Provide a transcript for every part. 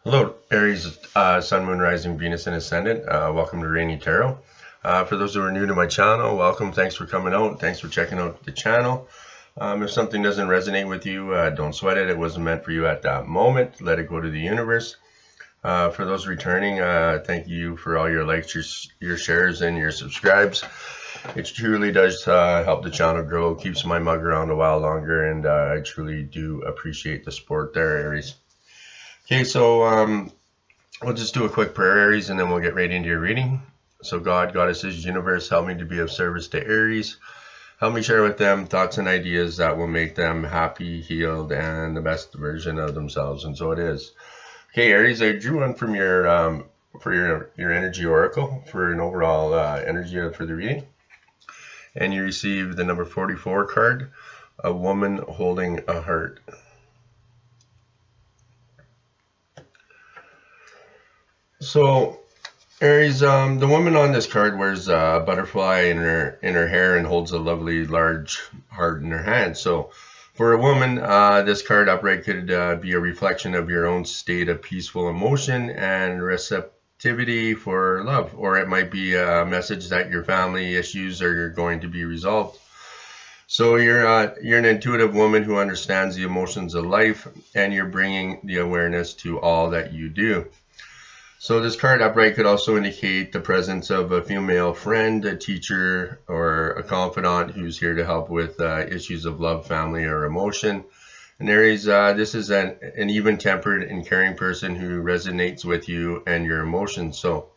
Hello, Aries, Sun, Moon, Rising, Venus, and Ascendant. Welcome to Rainy Tarot. For those who are new to my channel, welcome. Thanks for coming out. Thanks for checking out the channel. If something doesn't resonate with you, don't sweat it. It wasn't meant for you at that moment. Let it go to the universe. For those returning, thank you for all your likes, your shares, and your subscribes. It truly does help the channel grow, keeps my mug around a while longer, and I truly do appreciate the support there, Aries. Okay, so we'll just do a quick prayer, Aries, and then we'll get right into your reading. So God, Goddesses, Universe, help me to be of service to Aries. Help me share with them thoughts and ideas that will make them happy, healed, and the best version of themselves. And so it is. Okay, Aries, I drew one from your for your energy oracle for an overall energy for the reading. And you received the number 44 card, a woman holding a heart. So, Aries, the woman on this card wears a butterfly in her hair and holds a lovely large heart in her hand. So, for a woman, this card upright could be a reflection of your own state of peaceful emotion and receptivity for love, or it might be a message that your family issues are going to be resolved. So you're an intuitive woman who understands the emotions of life, and you're bringing the awareness to all that you do. So this card upright could also indicate the presence of a female friend, a teacher, or a confidant who's here to help with issues of love, family, or emotion. And Aries, this is an even-tempered and caring person who resonates with you and your emotions. So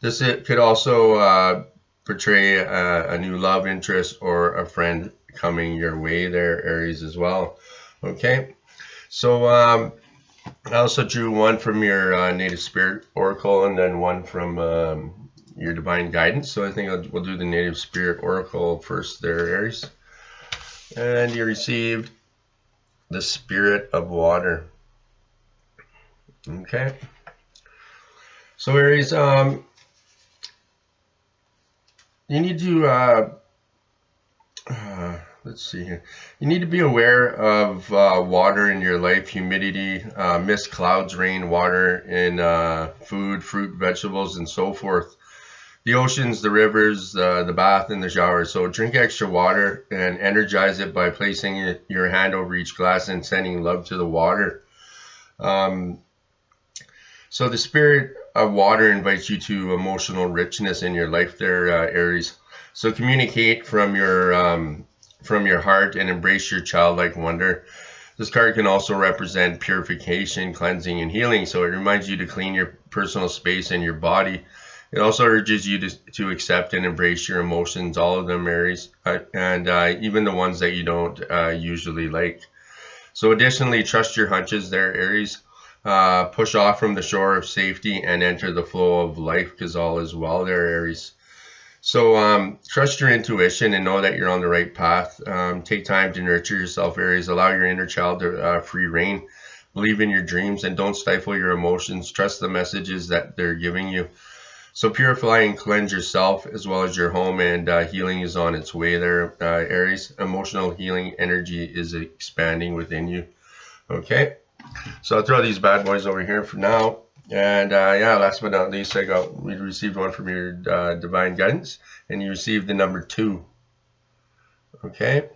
this could also portray a new love interest or a friend coming your way there, Aries, as well. Okay, so I also drew one from your Native Spirit Oracle and then one from your Divine Guidance. So I think we'll do the Native Spirit Oracle first there, Aries. And you received the Spirit of Water. Okay. So Aries, you need to let's see here. You need to be aware of water in your life, humidity, mist, clouds, rain, water in food, fruit, vegetables, and so forth. The oceans, the rivers, the bath, and the shower. So drink extra water and energize it by placing your hand over each glass and sending love to the water. So the spirit of water invites you to emotional richness in your life there, Aries. So communicate from your heart and embrace your childlike wonder. This card can also represent purification, cleansing, and healing. So it reminds you to clean your personal space and your body. It also urges you to accept and embrace your emotions, all of them, Aries, and even the ones that you don't usually like. So additionally, trust your hunches there, Aries. Push off from the shore of safety and enter the flow of life because all is well there, Aries. So trust your intuition and know that you're on the right path. Take time to nurture yourself, Aries. Allow your inner child to free reign. Believe in your dreams and don't stifle your emotions. Trust the messages that they're giving you. So purify and cleanse yourself as well as your home, and healing is on its way there, Aries. Emotional healing energy is expanding within you. Okay, so I'll throw these bad boys over here for now. And yeah, last but not least, we received one from your Divine Guidance, and you received the number 2. Okay.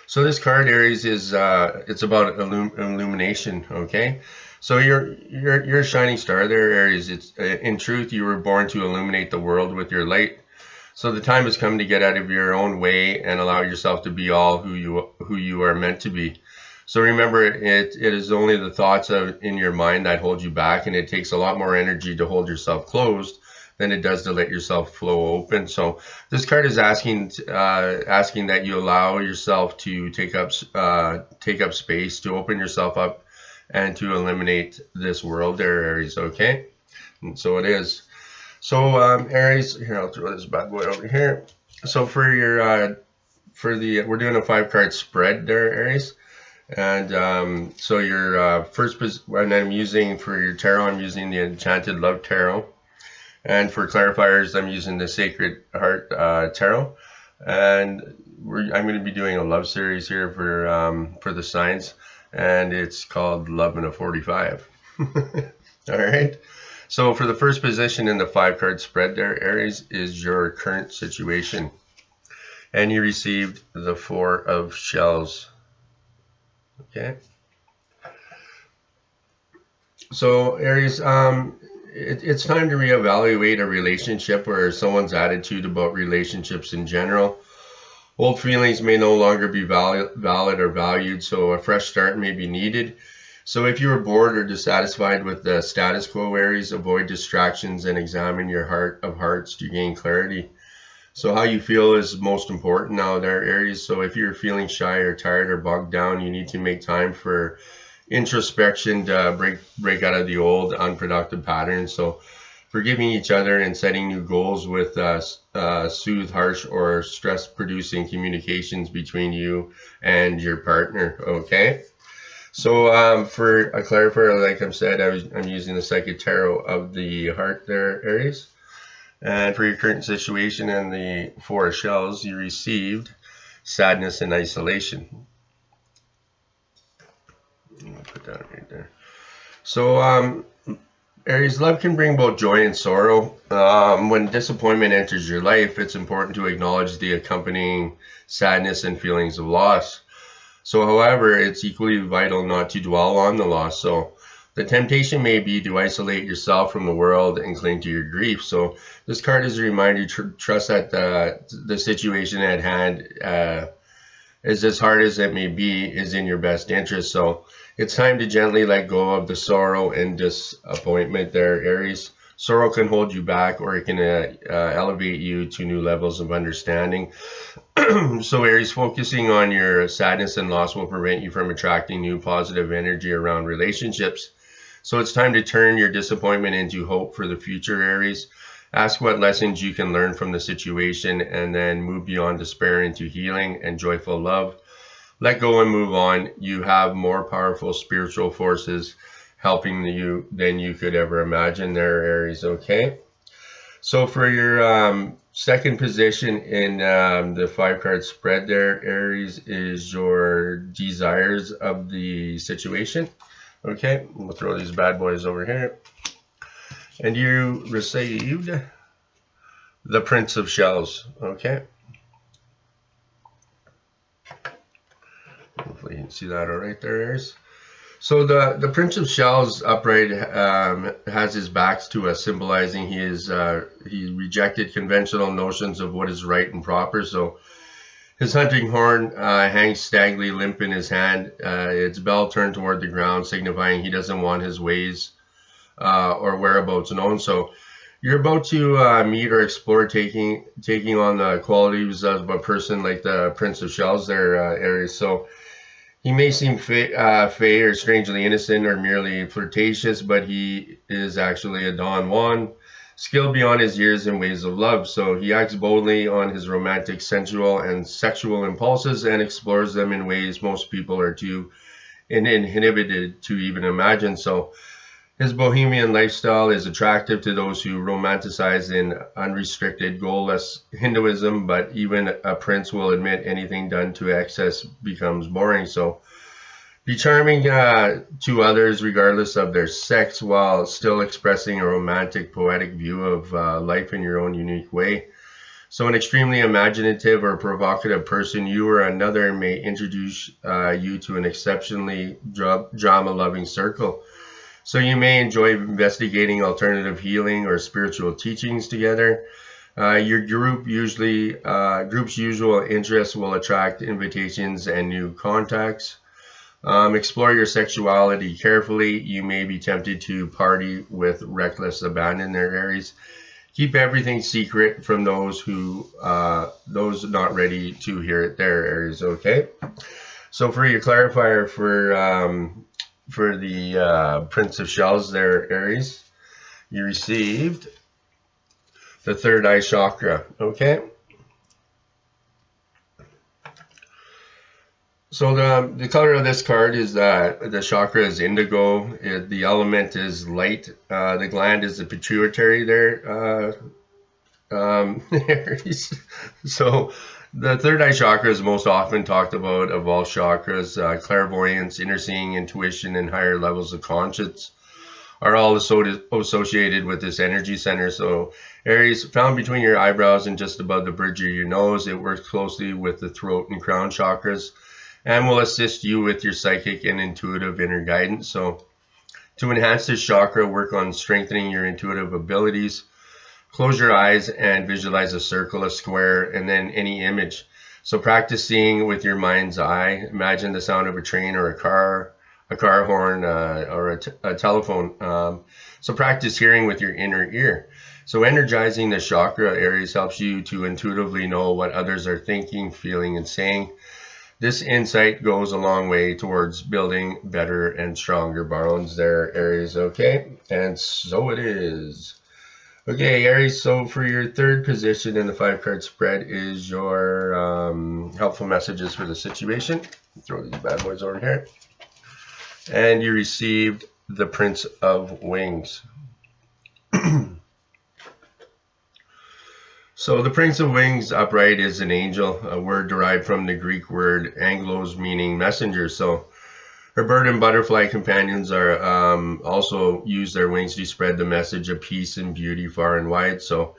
So this card, Aries, is it's about illumination. Okay. So you're a shining star there, Aries. It's in truth, you were born to illuminate the world with your light. So the time has come to get out of your own way and allow yourself to be all who you are meant to be. So remember, it is only the thoughts in your mind that hold you back, and it takes a lot more energy to hold yourself closed than it does to let yourself flow open. So this card is asking that you allow yourself to take up space, to open yourself up, and to eliminate this world there, Aries. Okay, and so it is. So Aries, here, I'll throw this bad boy over here. So for your we're doing a 5-card spread there, Aries. And so your when I'm using for your tarot, I'm using the Enchanted Love Tarot. And for clarifiers, I'm using the Sacred Heart Tarot. And I'm going to be doing a love series here for the signs. and it's called Love in a 45. All right. So for the first position in the 5-card spread there, Aries, is your current situation. And you received the 4 of shells. Okay. So Aries, it's time to reevaluate a relationship or someone's attitude about relationships in general. Old feelings may no longer be valid or valued, so a fresh start may be needed. So if you are bored or dissatisfied with the status quo, Aries, avoid distractions and examine your heart of hearts to gain clarity. So how you feel is most important now there, Aries. So if you're feeling shy or tired or bogged down, you need to make time for introspection to break out of the old unproductive patterns. So forgiving each other and setting new goals with soothe harsh or stress producing communications between you and your partner. Okay. So for a clarifier, like I've said, I'm using the Psychic Tarot of the Heart there, Aries. And for your current situation and the 4 of shells, you received sadness and isolation. I'll put that right there. So Aries, love can bring both joy and sorrow. When disappointment enters your life, it's important to acknowledge the accompanying sadness and feelings of loss. So, however, it's equally vital not to dwell on the loss. So, the temptation may be to isolate yourself from the world and cling to your grief. So, this card is a reminder to trust that the situation at hand, as hard as it may be, is in your best interest. So, it's time to gently let go of the sorrow and disappointment there, Aries. Sorrow can hold you back, or it can elevate you to new levels of understanding. So Aries, focusing on your sadness and loss will prevent you from attracting new positive energy around relationships. So it's time to turn your disappointment into hope for the future, Aries. Ask what lessons you can learn from the situation and then move beyond despair into healing and joyful love. Let go and move on. You have more powerful spiritual forces helping you than you could ever imagine there, Aries. Okay. So for your second position in the 5-card spread there, Aries, is your desires of the situation. Okay, we'll throw these bad boys over here. And you received the Prince of Shells. Okay. Hopefully you can see that all right there, Aries. So the Prince of Shells upright has his back to us, symbolizing he rejected conventional notions of what is right and proper. So his hunting horn hangs staggly limp in his hand, its bell turned toward the ground, signifying he doesn't want his ways or whereabouts known. So you're about to meet or explore taking on the qualities of a person like the Prince of Shells there, Aries. So he may seem fey or strangely innocent or merely flirtatious, but he is actually a Don Juan, skilled beyond his years in ways of love. So he acts boldly on his romantic, sensual, and sexual impulses and explores them in ways most people are too inhibited to even imagine. So his bohemian lifestyle is attractive to those who romanticize in unrestricted, goalless Hinduism, but even a prince will admit anything done to excess becomes boring. So be charming to others regardless of their sex while still expressing a romantic, poetic view of life in your own unique way. So an extremely imaginative or provocative person, you or another, may introduce you to an exceptionally drama-loving circle. So you may enjoy investigating alternative healing or spiritual teachings together. Your group's usual interests will attract invitations and new contacts. Explore your sexuality carefully. You may be tempted to party with reckless abandon there, Aries. Keep everything secret from those not ready to hear it there, Aries. Okay. So for your clarifier for the Prince of Shells there, Aries, you received the 3rd eye chakra. Okay. So the color of this card is the chakra is indigo. The element is light. The gland is the pituitary there, Aries. So The third eye chakra is most often talked about of all chakras. Clairvoyance, inner seeing, intuition, and higher levels of conscience are all associated with this energy center. So Aries, found between your eyebrows and just above the bridge of your nose, it works closely with the throat and crown chakras and will assist you with your psychic and intuitive inner guidance. So to enhance this chakra, work on strengthening your intuitive abilities. Close your eyes and visualize a circle, a square, and then any image. So practice seeing with your mind's eye. Imagine the sound of a train or a car horn, or a telephone. So practice hearing with your inner ear. So energizing the chakra areas helps you to intuitively know what others are thinking, feeling, and saying. This insight goes a long way towards building better and stronger bonds there, Aries. Okay, and so it is. Okay, Aries, so for your third position in the 5-card spread is your helpful messages for the situation. Throw these bad boys over here. And you received the Prince of Wings. So the Prince of Wings upright is an angel, a word derived from the Greek word anglos, meaning messenger. So her bird and butterfly companions are also use their wings to spread the message of peace and beauty far and wide. So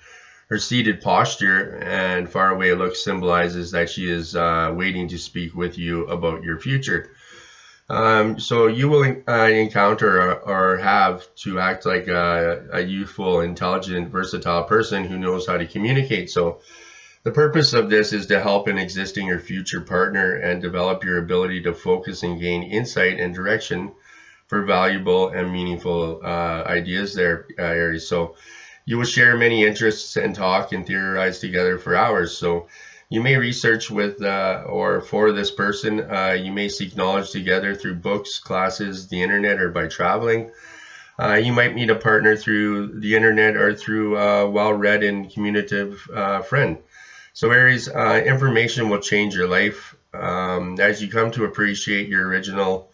her seated posture and faraway look symbolizes that she is waiting to speak with you about your future. So you will encounter or have to act like a youthful, intelligent, versatile person who knows how to communicate. So the purpose of this is to help an existing or future partner and develop your ability to focus and gain insight and direction for valuable and meaningful ideas there, Aries. So you will share many interests and talk and theorize together for hours. So you may research with or for this person. You may seek knowledge together through books, classes, the internet, or by traveling. You might meet a partner through the internet or through a well-read and communicative friend. So Aries, information will change your life. As you come to appreciate your original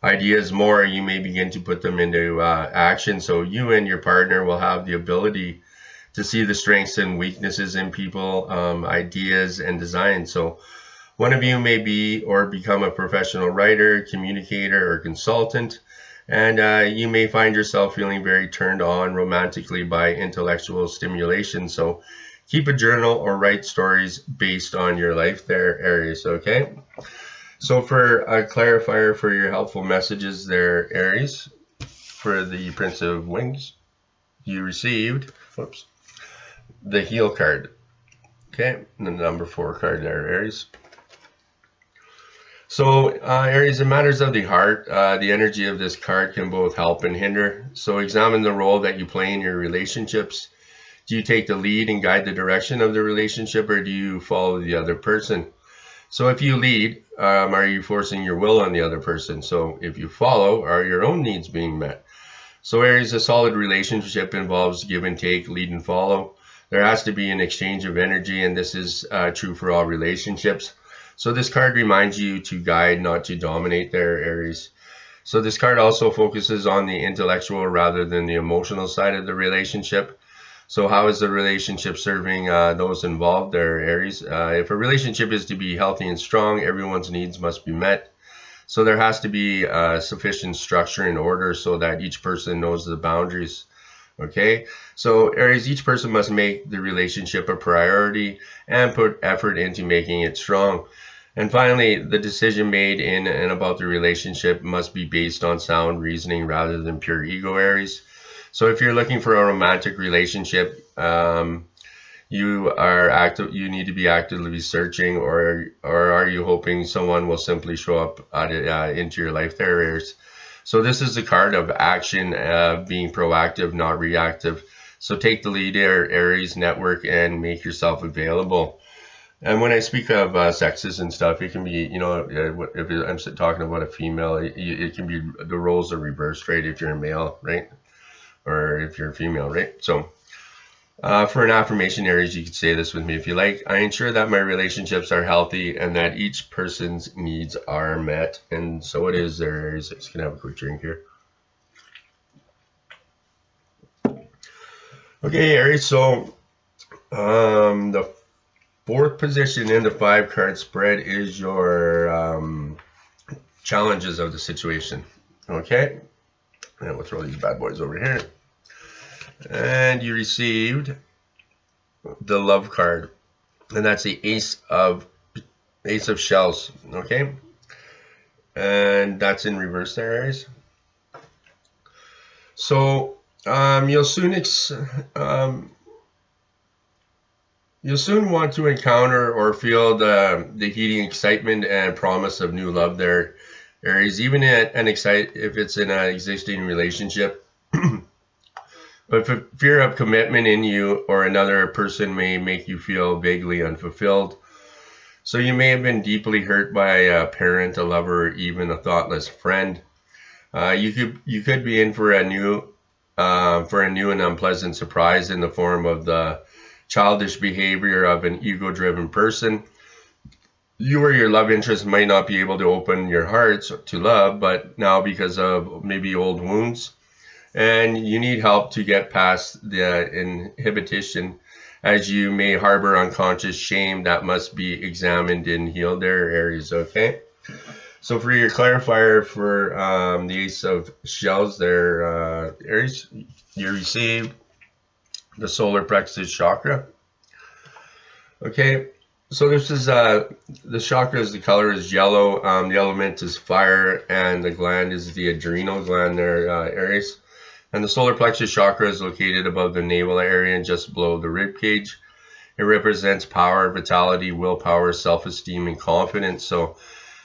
ideas more, you may begin to put them into action. So you and your partner will have the ability to see the strengths and weaknesses in people, ideas, and design. So one of you may be or become a professional writer, communicator, or consultant, and you may find yourself feeling very turned on romantically by intellectual stimulation. So keep a journal or write stories based on your life there, Aries, okay? So for a clarifier for your helpful messages there, Aries, for the Prince of Wings, you received, whoops, the Heel card. Okay, and the number 4 card there, Aries. So Aries, in matters of the heart, the energy of this card can both help and hinder. So examine the role that you play in your relationships. Do you take the lead and guide the direction of the relationship, or do you follow the other person? So if you lead, are you forcing your will on the other person? So if you follow, are your own needs being met? So Aries, a solid relationship involves give and take, lead and follow. There has to be an exchange of energy, and this is true for all relationships. So this card reminds you to guide, not to dominate there, Aries. So this card also focuses on the intellectual rather than the emotional side of the relationship. So how is the relationship serving those involved there, Aries? If a relationship is to be healthy and strong, everyone's needs must be met. So there has to be sufficient structure and order so that each person knows the boundaries. Okay, so Aries, each person must make the relationship a priority and put effort into making it strong. And finally, the decision made in and about the relationship must be based on sound reasoning rather than pure ego, Aries. So if you're looking for a romantic relationship, you need to be actively searching, or are you hoping someone will simply show up into your life there, Aries? So this is a card of action, being proactive, not reactive. So take the lead, Aries, network, and make yourself available. And when I speak of sexes and stuff, it can be, if I'm talking about a female, it can be the roles are reversed, right? If you're a male, right? Or if you're a female, right? So for an affirmation, Aries, you could say this with me if you like. I ensure that my relationships are healthy and that each person's needs are met. And so it is there, Aries. I'm just going to have a quick drink here. Okay, Aries, so the Fourth position in the 5-card spread is your challenges of the situation. Okay, and we'll throw these bad boys over here. And you received the love card, and that's the Ace of Shells. Okay, and that's in reverse there, Aries. So you'll soon want to encounter or feel the heating excitement and promise of new love there, Aries, even if it's in an existing relationship. But fear of commitment in you or another person may make you feel vaguely unfulfilled. So you may have been deeply hurt by a parent, a lover, or even a thoughtless friend. You could be in for a new and unpleasant surprise in the form of the childish behavior of an ego-driven person. You or your love interest might not be able to open your hearts to love, but now because of maybe old wounds, and you need help to get past the inhibition, as you may harbor unconscious shame that must be examined and healed there, Aries. Okay, so for your clarifier for the Ace of Shells there, Aries, you receive the solar plexus chakra. Okay, so this is the chakra, the color is yellow, the element is fire, and the gland is the adrenal gland there, Aries. And the solar plexus chakra is located above the navel area and just below the rib cage. It represents power, vitality, willpower, self-esteem, and confidence. So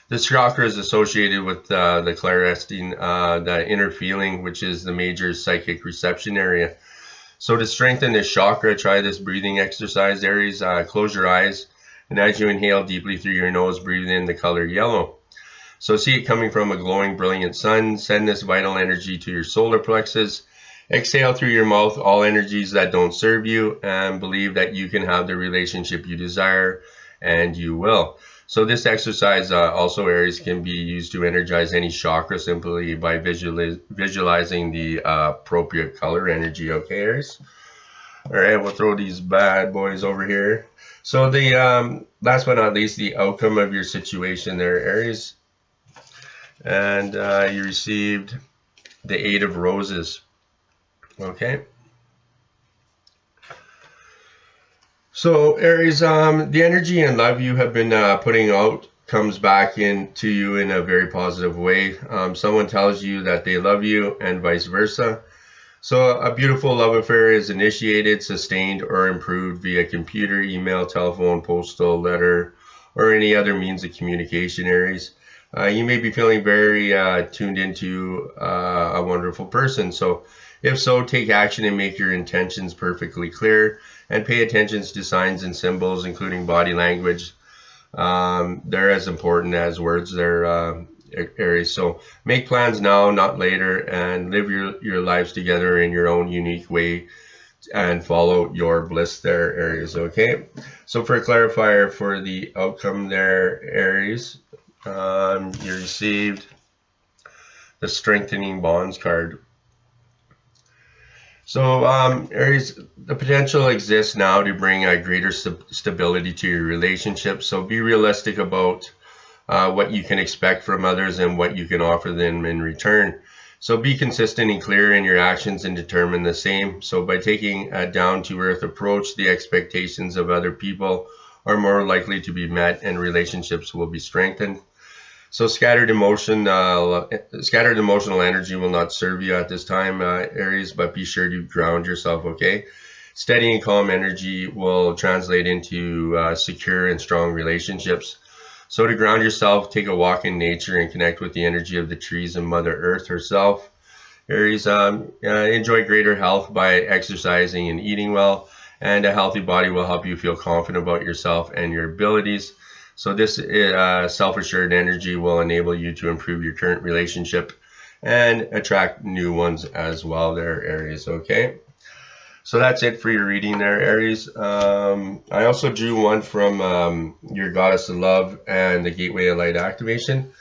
this chakra is associated with the clairsting, the inner feeling, which is the major psychic reception area. So to strengthen this chakra, try this breathing exercise, Aries. Close your eyes, and as you inhale deeply through your nose, breathe in the color yellow. So see it coming from a glowing, brilliant sun. Send this vital energy to your solar plexus. Exhale through your mouth all energies that don't serve you, and believe that you can have the relationship you desire, and you will. So this exercise also, Aries, can be used to energize any chakra simply by visualizing the appropriate color energy. Okay, Aries? All right, we'll throw these bad boys over here. So the last but not least, the outcome of your situation there, Aries. And you received the 8 of Roses. Okay. So Aries, the energy and love you have been putting out comes back into you in a very positive way. Someone tells you that they love you and vice versa. So a beautiful love affair is initiated, sustained, or improved via computer, email, telephone, postal, letter, or any other means of communication, Aries. You may be feeling very tuned into a wonderful person. So if so, take action and make your intentions perfectly clear, and pay attention to signs and symbols, including body language. They're as important as words there, Aries. So make plans now, not later, and live your lives together in your own unique way and follow your bliss there, Aries. Okay, so for a clarifier for the outcome there, Aries, you received the Strengthening Bonds card. So Aries, the potential exists now to bring a greater stability to your relationship. So be realistic about what you can expect from others and what you can offer them in return. So be consistent and clear in your actions and determine the same. So by taking a down-to-earth approach, the expectations of other people are more likely to be met and relationships will be strengthened. So scattered emotional energy will not serve you at this time, Aries, but be sure to ground yourself, okay? Steady and calm energy will translate into secure and strong relationships. So to ground yourself, take a walk in nature and connect with the energy of the trees and Mother Earth herself. Aries, enjoy greater health by exercising and eating well, and a healthy body will help you feel confident about yourself and your abilities. So this self-assured energy will enable you to improve your current relationship and attract new ones as well there, Aries, okay? So that's it for your reading there, Aries. I also drew one from your Goddess of Love and the Gateway of Light activation.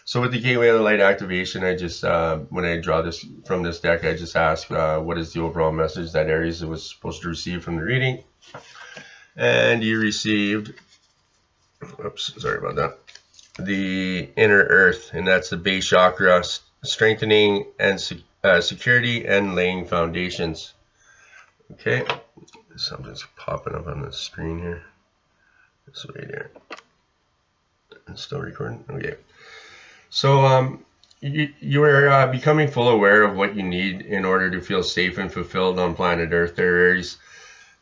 So with the Gateway of Light activation, I just, when I draw this from this deck, I just ask what is the overall message that Aries was supposed to receive from the reading. and you received, oops, sorry about that, the inner earth, and that's the base chakra, strengthening and security and laying foundations. Okay, something's popping up on the screen here. This right here. It's still recording. Okay. So you are becoming full aware of what you need in order to feel safe and fulfilled on planet Earth, there, Aries.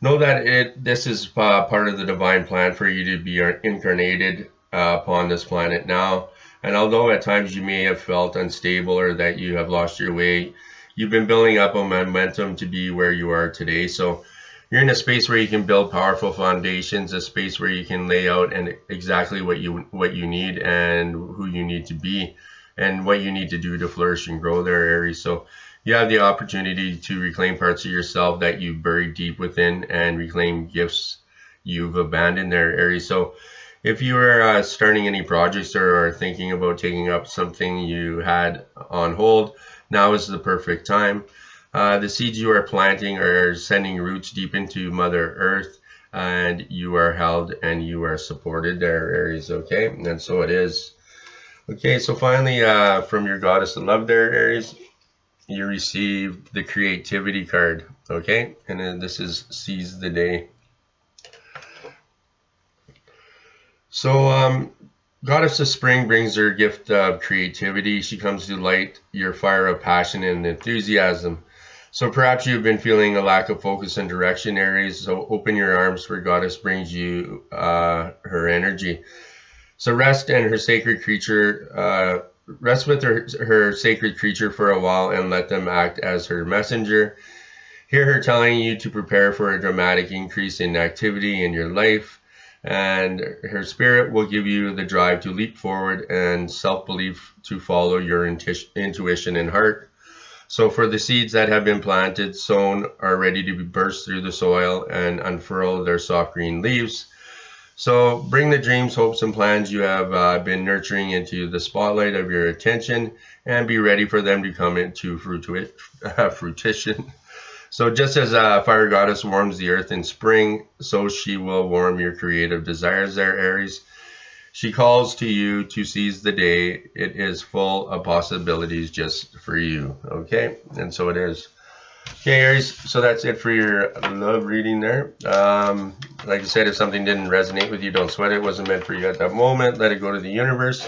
Know that this is part of the divine plan for you to be incarnated upon this planet now. And although at times you may have felt unstable or that you have lost your way, you've been building up a momentum to be where you are today. So you're in a space where you can build powerful foundations, a space where you can lay out and exactly what you need and who you need to be and what you need to do to flourish and grow there, Aries. So you have the opportunity to reclaim parts of yourself that you buried deep within and reclaim gifts you've abandoned there, Aries. So if you are starting any projects or are thinking about taking up something you had on hold, now is the perfect time. The seeds you are planting are sending roots deep into Mother Earth, and you are held and you are supported there, Aries, okay? And so it is. Okay, so finally, from your goddess of love there, Aries, you receive the creativity card, okay? And then this is seize the day. So goddess of spring brings her gift of creativity. She comes to light your fire of passion and enthusiasm. So perhaps you've been feeling a lack of focus and direction, Aries. So open your arms for goddess brings you her energy. So rest and her sacred creature, rest with her sacred creature for a while and let them act as her messenger. Hear her telling you to prepare for a dramatic increase in activity in your life, and her spirit will give you the drive to leap forward and self-belief to follow your intuition and heart. So for the seeds that have been planted, sown, are ready to be burst through the soil and unfurl their soft green leaves. So bring the dreams, hopes, and plans you have been nurturing into the spotlight of your attention and be ready for them to come into fruition. So just as a fire goddess warms the earth in spring, so she will warm your creative desires there, Aries. She calls to you to seize the day. It is full of possibilities just for you, okay? And so it is. Okay, Aries, so that's it for your love reading there. Like I said, if something didn't resonate with you, don't sweat it. It wasn't meant for you at that moment. Let it go to the universe.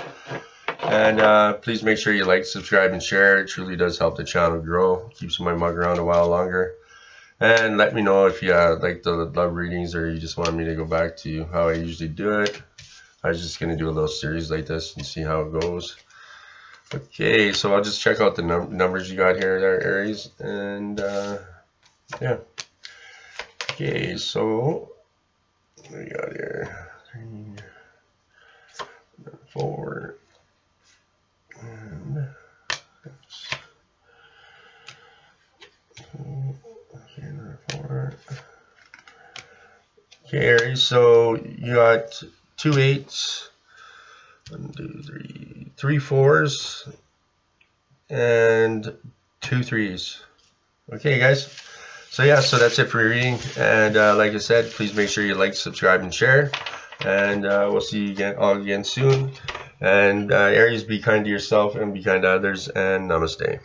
And please make sure you like, subscribe, and share. It truly does help the channel grow. Keeps my mug around a while longer. And let me know if you like the love readings or you just want me to go back to how I usually do it. I was just going to do a little series like this and see how it goes. Okay, so I'll just check out the numbers you got here there, Aries. And yeah. Okay, so what do we got here? 3, 4, and 4. Okay, Aries, so you got 2 8s, 1, 2, 3, 3 4s, and 2 3s. Okay, guys. So yeah, so that's it for your reading. And like I said, please make sure you like, subscribe, and share. And we'll see you all again soon. And Aries, be kind to yourself and be kind to others. And namaste.